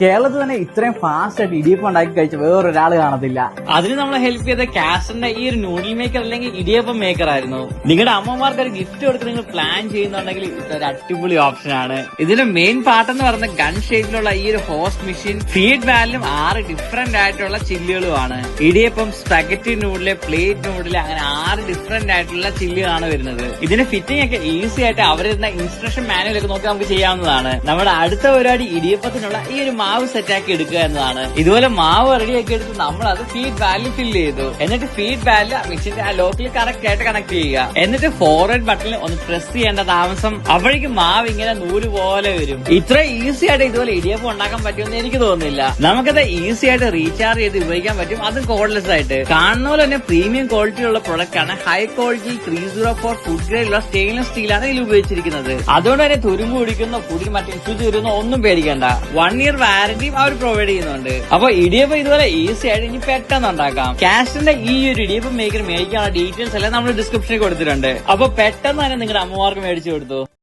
കേരളത്തിൽ തന്നെ ഇത്രയും ഫാസ്റ്റ് ആയിട്ട് ഇടിയപ്പം ഉണ്ടാക്കി കഴിച്ച വേറൊരാൾ കാണത്തില്ല. അതിന് നമ്മളെ ഹെൽപ്പ് ചെയ്ത കാസ്റ്ററിന്റെ ഈ ഒരു നൂഡിൽ മേക്കർ അല്ലെങ്കിൽ ഇടിയപ്പം മേക്കർ ആയിരുന്നു. നിങ്ങളുടെ അമ്മമാർക്ക് ഒരു ഗിഫ്റ്റ് കൊടുത്ത് നിങ്ങൾ പ്ലാൻ ചെയ്യുന്നുണ്ടെങ്കിൽ ഇതൊരു അടിപൊളി ഓപ്ഷൻ ആണ്. ഇതിന്റെ മെയിൻ പാർട്ട് എന്ന് പറയുന്നത് ഗൺ ഷേപ്പിലുള്ള ഈ ഒരു ഹോസ്റ്റ് മെഷീൻ, ഫീഡ് വാലും 6 ഡിഫറെന്റ് ആയിട്ടുള്ള ചില്ലുകളുമാണ്. ഇടിയപ്പം, സ്പെഗറ്റി നൂഡില്, പ്ലേറ്റ് നൂഡില്, അങ്ങനെ 6 ഡിഫറെന്റ് ആയിട്ടുള്ള ചില്ലുകളാണ് വരുന്നത്. ഇതിന്റെ ഫിറ്റിംഗ് ഒക്കെ ഈസി ആയിട്ട് അവരുന്ന ഇൻസ്ട്രക്ഷൻ മാനുവൽ ഒക്കെ നോക്കി നമുക്ക് ചെയ്യാവുന്നതാണ്. നമ്മുടെ അടുത്ത പരിപാടി ഇടിയപ്പത്തിനുള്ള ഈ ഒരു മാവ് സെറ്റാക്കി എടുക്കുക എന്നതാണ്. ഇതുപോലെ മാവ് റെഡിയാക്കി എടുത്ത് നമ്മൾ അത് ഫീഡ് വാലിൽ ഫില്ല് ചെയ്തു. എന്നിട്ട് ഫീഡ് വാലിൽ മെഷീന്റെ ആ ലോക്കിൽ കറക്റ്റ് ആയിട്ട് കണക്ട് ചെയ്യുക. എന്നിട്ട് ഫോർവേഡ് ബട്ടണിൽ ഒന്ന് പ്രസ് ചെയ്യേണ്ട താമസം. അപ്പോഴേക്കും മാവ് ഇങ്ങനെ നൂല് പോലെ വരും. ഇത്ര ഈസി ആയിട്ട് ഇതുപോലെ ഇടിയപ്പം ഉണ്ടാക്കാൻ പറ്റുമെന്ന് എനിക്ക് തോന്നുന്നില്ല. നമുക്കത് ഈസി ആയിട്ട് റീചാർജ് ചെയ്ത് ഉപയോഗിക്കാൻ പറ്റും, അതും കോഡ്ലെസ് ആയിട്ട്. കാണുന്ന പോലെ തന്നെ പ്രീമിയം ക്വാളിറ്റി ഉള്ള പ്രൊഡക്റ്റ് ആണ്. ഹൈ ക്വാളിറ്റി 304 ഫുഡ് ഗ്രേഡിലുള്ള സ്റ്റെയിൻലെസ് സ്റ്റീലാണ് ഇതിൽ ഉപയോഗിച്ചിരിക്കുന്നത്. അതുകൊണ്ട് തന്നെ തുരുമ്പ് പിടിക്കുന്ന ഫുഡിന് മറ്റേ ഇഷ്യൂ തീരുന്ന ഒന്നും പേടിക്കണ്ട. 1 ഇയർ വാറന്റിയും അവർ പ്രൊവൈഡ് ചെയ്യുന്നുണ്ട്. അപ്പൊ ഇടിയപ്പം ഇതുപോലെ ഈസി ആയിട്ട് ഇനി പെട്ടെന്ന് ഉണ്ടാക്കാം. കാസ്റ്റിന്റെ ഈ ഒരു ഇടിയപ്പം മേക്കർ മേടിക്കാനുള്ള ഡീറ്റെയിൽസ് എല്ലാം നമ്മൾ ഡിസ്ക്രിപ്ഷനിൽ കൊടുത്തിട്ടുണ്ട്. അപ്പൊ പെട്ടെന്ന് തന്നെ നിങ്ങളുടെ അമ്മമാർക്ക് മേടിച്ചു കൊടുത്തു.